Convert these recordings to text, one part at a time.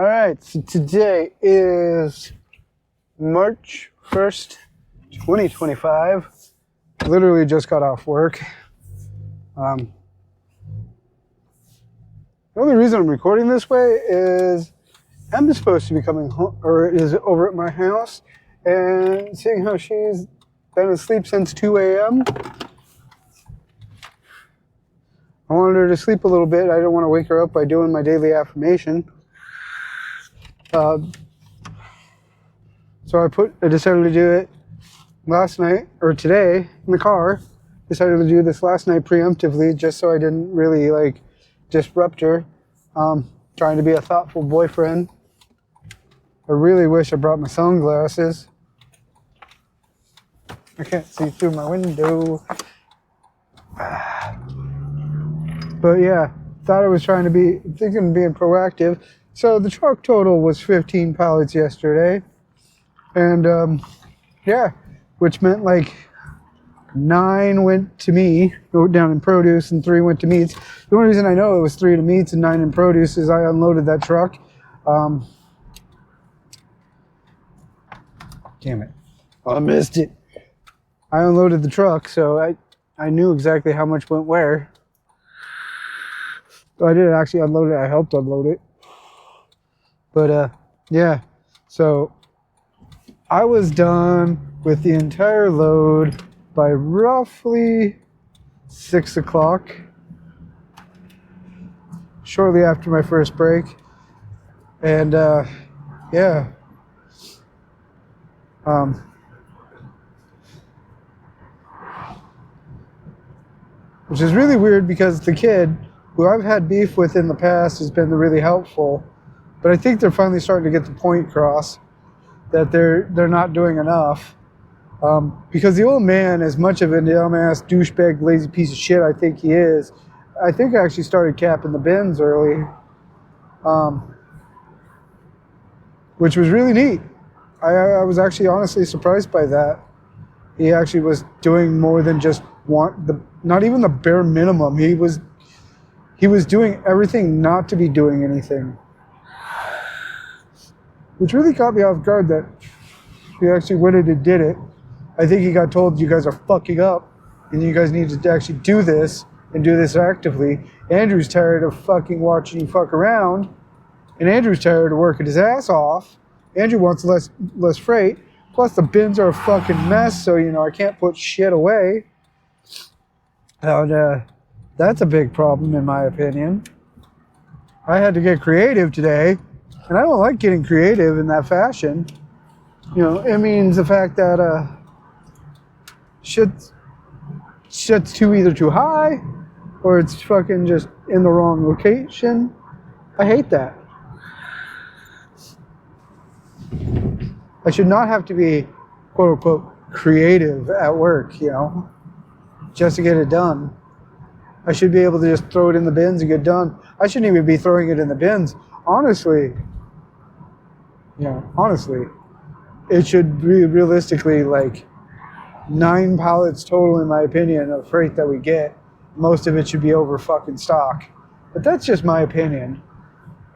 All right, so today is March 1st, 2025. Literally just got off work. The only reason I'm recording this way is Emma's supposed to be coming home, or is over at my house, and seeing how she's been asleep since 2 a.m. I wanted her to sleep a little bit. I didn't want to wake her up by doing my daily affirmation. So I decided to do it last night, or today, in the car. Decided to do this last night preemptively, just so I didn't really, disrupt her. Trying to be a thoughtful boyfriend. I really wish I brought my sunglasses. I can't see through my window. But yeah, thought I was thinking of being proactive. So the truck total was 15 pallets yesterday. And which meant 9 went to me, down in produce, and 3 went to meats. The only reason I know it was 3 to meats and 9 in produce is I unloaded that truck. Damn it. I missed it. I unloaded the truck, so I knew exactly how much went where. I didn't actually unload it, I helped unload it. But yeah, so I was done with the entire load by roughly 6 o'clock, shortly after my first break. And which is really weird because the kid, who I've had beef with in the past, has been really helpful. But I think they're finally starting to get the point across that they're not doing enough. Because the old man, as much of a dumbass, douchebag, lazy piece of shit I think he is, I think I actually started capping the bins early. Which was really neat. I was actually honestly surprised by that. He actually was doing more than just not even the bare minimum. He was doing everything not to be doing anything. Which really caught me off guard that he actually went in and did it. I think he got told, you guys are fucking up and you guys need to actually do this and do this actively. Andrew's tired of fucking watching you fuck around, and Andrew's tired of working his ass off. Andrew wants less freight, plus the bins are a fucking mess, so I can't put shit away. And that's a big problem in my opinion. I had to get creative today, and I don't like getting creative in that fashion. It means the fact that shit's either too high or it's fucking just in the wrong location. I hate that. I should not have to be quote unquote creative at work, just to get it done. I should be able to just throw it in the bins and get done. I shouldn't even be throwing it in the bins. Honestly, it should be realistically 9 pallets total, in my opinion, of freight that we get. Most of it should be over fucking stock. But that's just my opinion.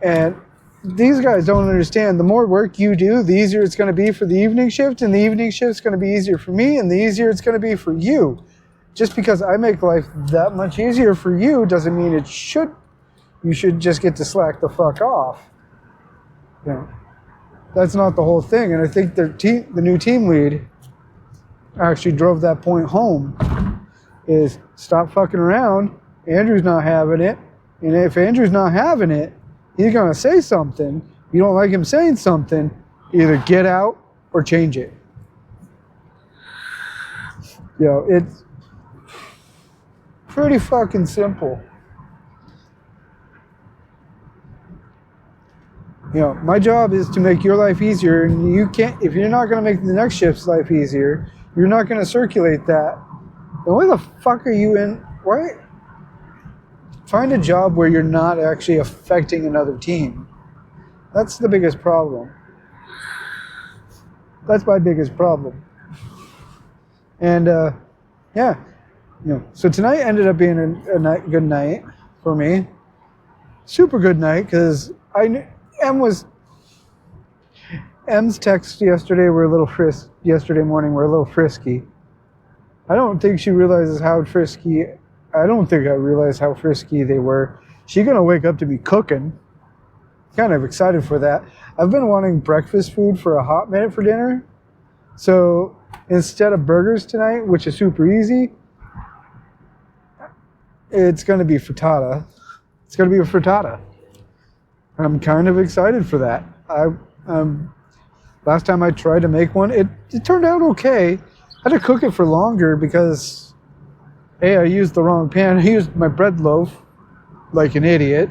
And these guys don't understand. The more work you do, the easier it's going to be for the evening shift, and the evening shift's going to be easier for me, and the easier it's going to be for you. Just because I make life that much easier for you doesn't mean you should just get to slack the fuck off. That's not the whole thing. And I think the new team lead actually drove that point home, is stop fucking around. Andrew's not having it. And if Andrew's not having it, he's going to say something. You don't like him saying something, either get out or change it. It's pretty fucking simple. My job is to make your life easier, and if you're not going to make the next shift's life easier, you're not going to circulate that. Then why the fuck are you in? Why? Find a job where you're not actually affecting another team. That's the biggest problem. That's my biggest problem. And so tonight ended up being a good night for me. Super good night, because Em was M's texts yesterday were a little yesterday morning were a little frisky. I don't think she realizes how frisky. I don't think I realized how frisky they were. She's gonna wake up to be cooking. Kind of excited for that. I've been wanting breakfast food for a hot minute for dinner. So instead of burgers tonight, which is super easy, it's gonna be frittata. It's gonna be a frittata. I'm kind of excited for that. Last time I tried to make one, it turned out okay. I had to cook it for longer because, hey, I used the wrong pan. I used my bread loaf like an idiot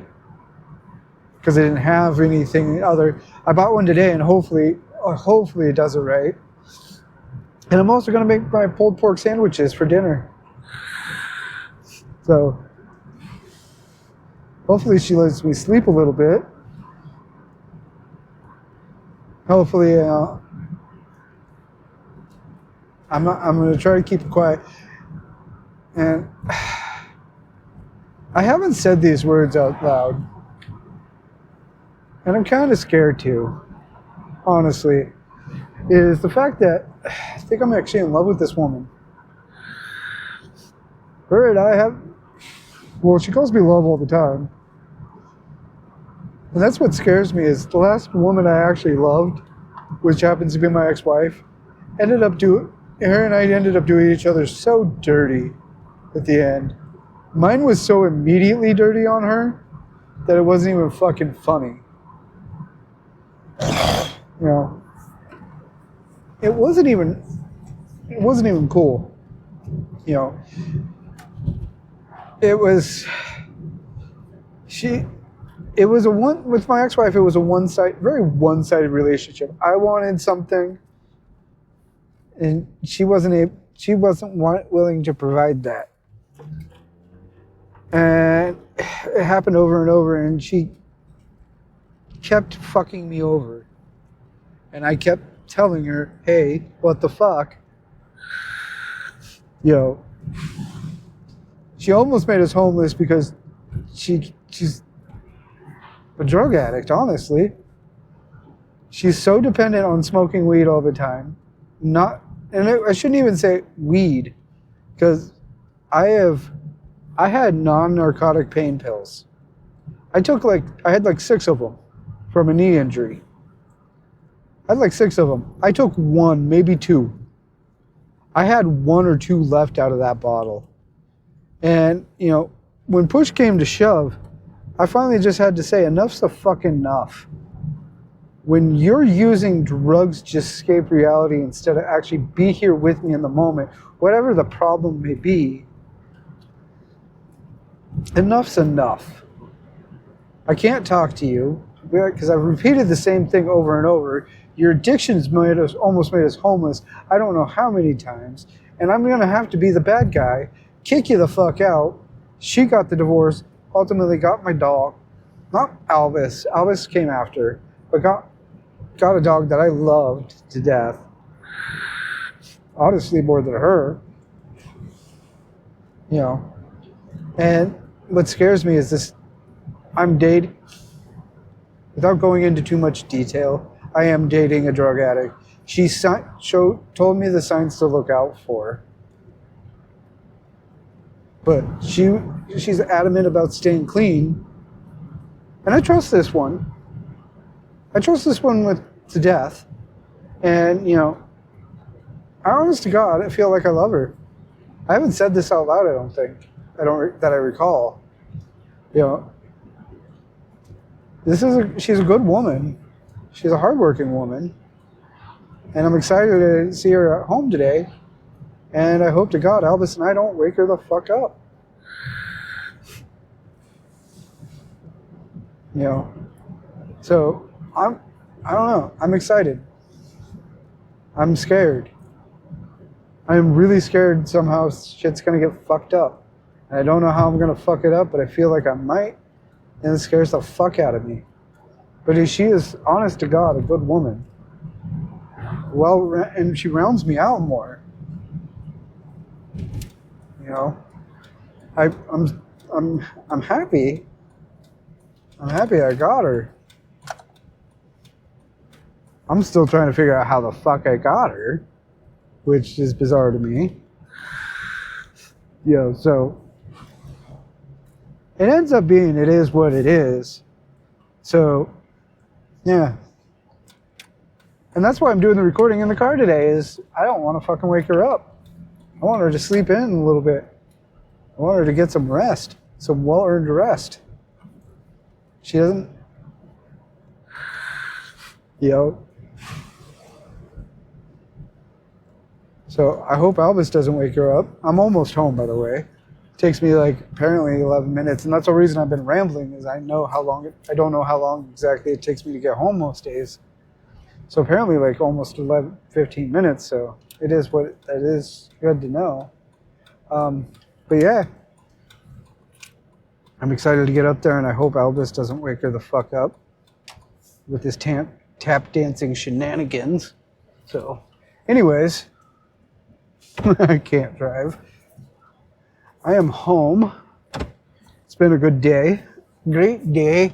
because I didn't have anything other. I bought one today, and hopefully it does it right. And I'm also going to make my pulled pork sandwiches for dinner. So hopefully she lets me sleep a little bit. Hopefully, I'm going to try to keep it quiet. And I haven't said these words out loud. And I'm kind of scared too, honestly, is the fact that I think I'm actually in love with this woman. Her and I have, well, she calls me love all the time. And that's what scares me is the last woman I actually loved, which happens to be my ex-wife, her and I ended up doing each other so dirty at the end. Mine was so immediately dirty on her that it wasn't even fucking funny. You know, it wasn't even cool. You know, with my ex-wife, it was a very one-sided relationship. I wanted something, and she wasn't willing to provide that. And it happened over and over, and she kept fucking me over. And I kept telling her, hey, what the fuck? Yo. She almost made us homeless because she's a drug addict, honestly. She's so dependent on smoking weed all the time. I shouldn't even say weed, because I had non-narcotic pain pills. I had like 6 of them from a knee injury. I had like 6 of them. I took 1, maybe 2. I had 1 or 2 left out of that bottle. And, you know, when push came to shove, I finally just had to say, enough's the fuck enough. When you're using drugs to escape reality instead of actually be here with me in the moment, whatever the problem may be, enough's enough. I can't talk to you because I've repeated the same thing over and over. Your addictions almost made us homeless. I don't know how many times. And I'm going to have to be the bad guy, kick you the fuck out. She got the divorce, ultimately got my dog. Not Albus. Albus came after. But got a dog that I loved to death. Honestly, more than her. You know. And what scares me is this. I'm dating. Without going into too much detail, I am dating a drug addict. She told me the signs to look out for. But she's adamant about staying clean. And I trust this one. I trust this one to death. And, you know, honest to God, I feel like I love her. I haven't said this out loud, I don't think. That I recall. You know, she's a good woman. She's a hardworking woman. And I'm excited to see her at home today. And I hope to God Albus and I don't wake her the fuck up. You know. So I don't know. I'm excited. I'm scared. I'm really scared somehow shit's gonna get fucked up. And I don't know how I'm gonna fuck it up, but I feel like I might. And it scares the fuck out of me. But she is, honest to God, a good woman. Well, and she rounds me out more. You know, I'm happy. I'm happy I got her. I'm still trying to figure out how the fuck I got her, which is bizarre to me. Yo, so it ends up being it is what it is. So, yeah. And that's why I'm doing the recording in the car today is I don't want to fucking wake her up. I want her to sleep in a little bit. I want her to get some rest, some well-earned rest. She doesn't... Yo. So I hope Albus doesn't wake her up. I'm almost home, by the way. It takes me like apparently 11 minutes, and that's the reason I've been rambling is I don't know how long exactly it takes me to get home most days. So apparently like almost 15 minutes, so it is good to know. But yeah, I'm excited to get up there, and I hope Albus doesn't wake her the fuck up with his tap dancing shenanigans. So anyways, I can't drive. I am home. It's been a good day. Great day.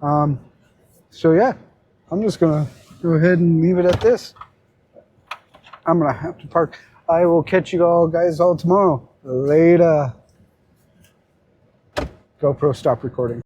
So yeah, I'm just gonna go ahead and leave it at this. I'm gonna have to park. I will catch you all guys all tomorrow. Later. GoPro, stop recording.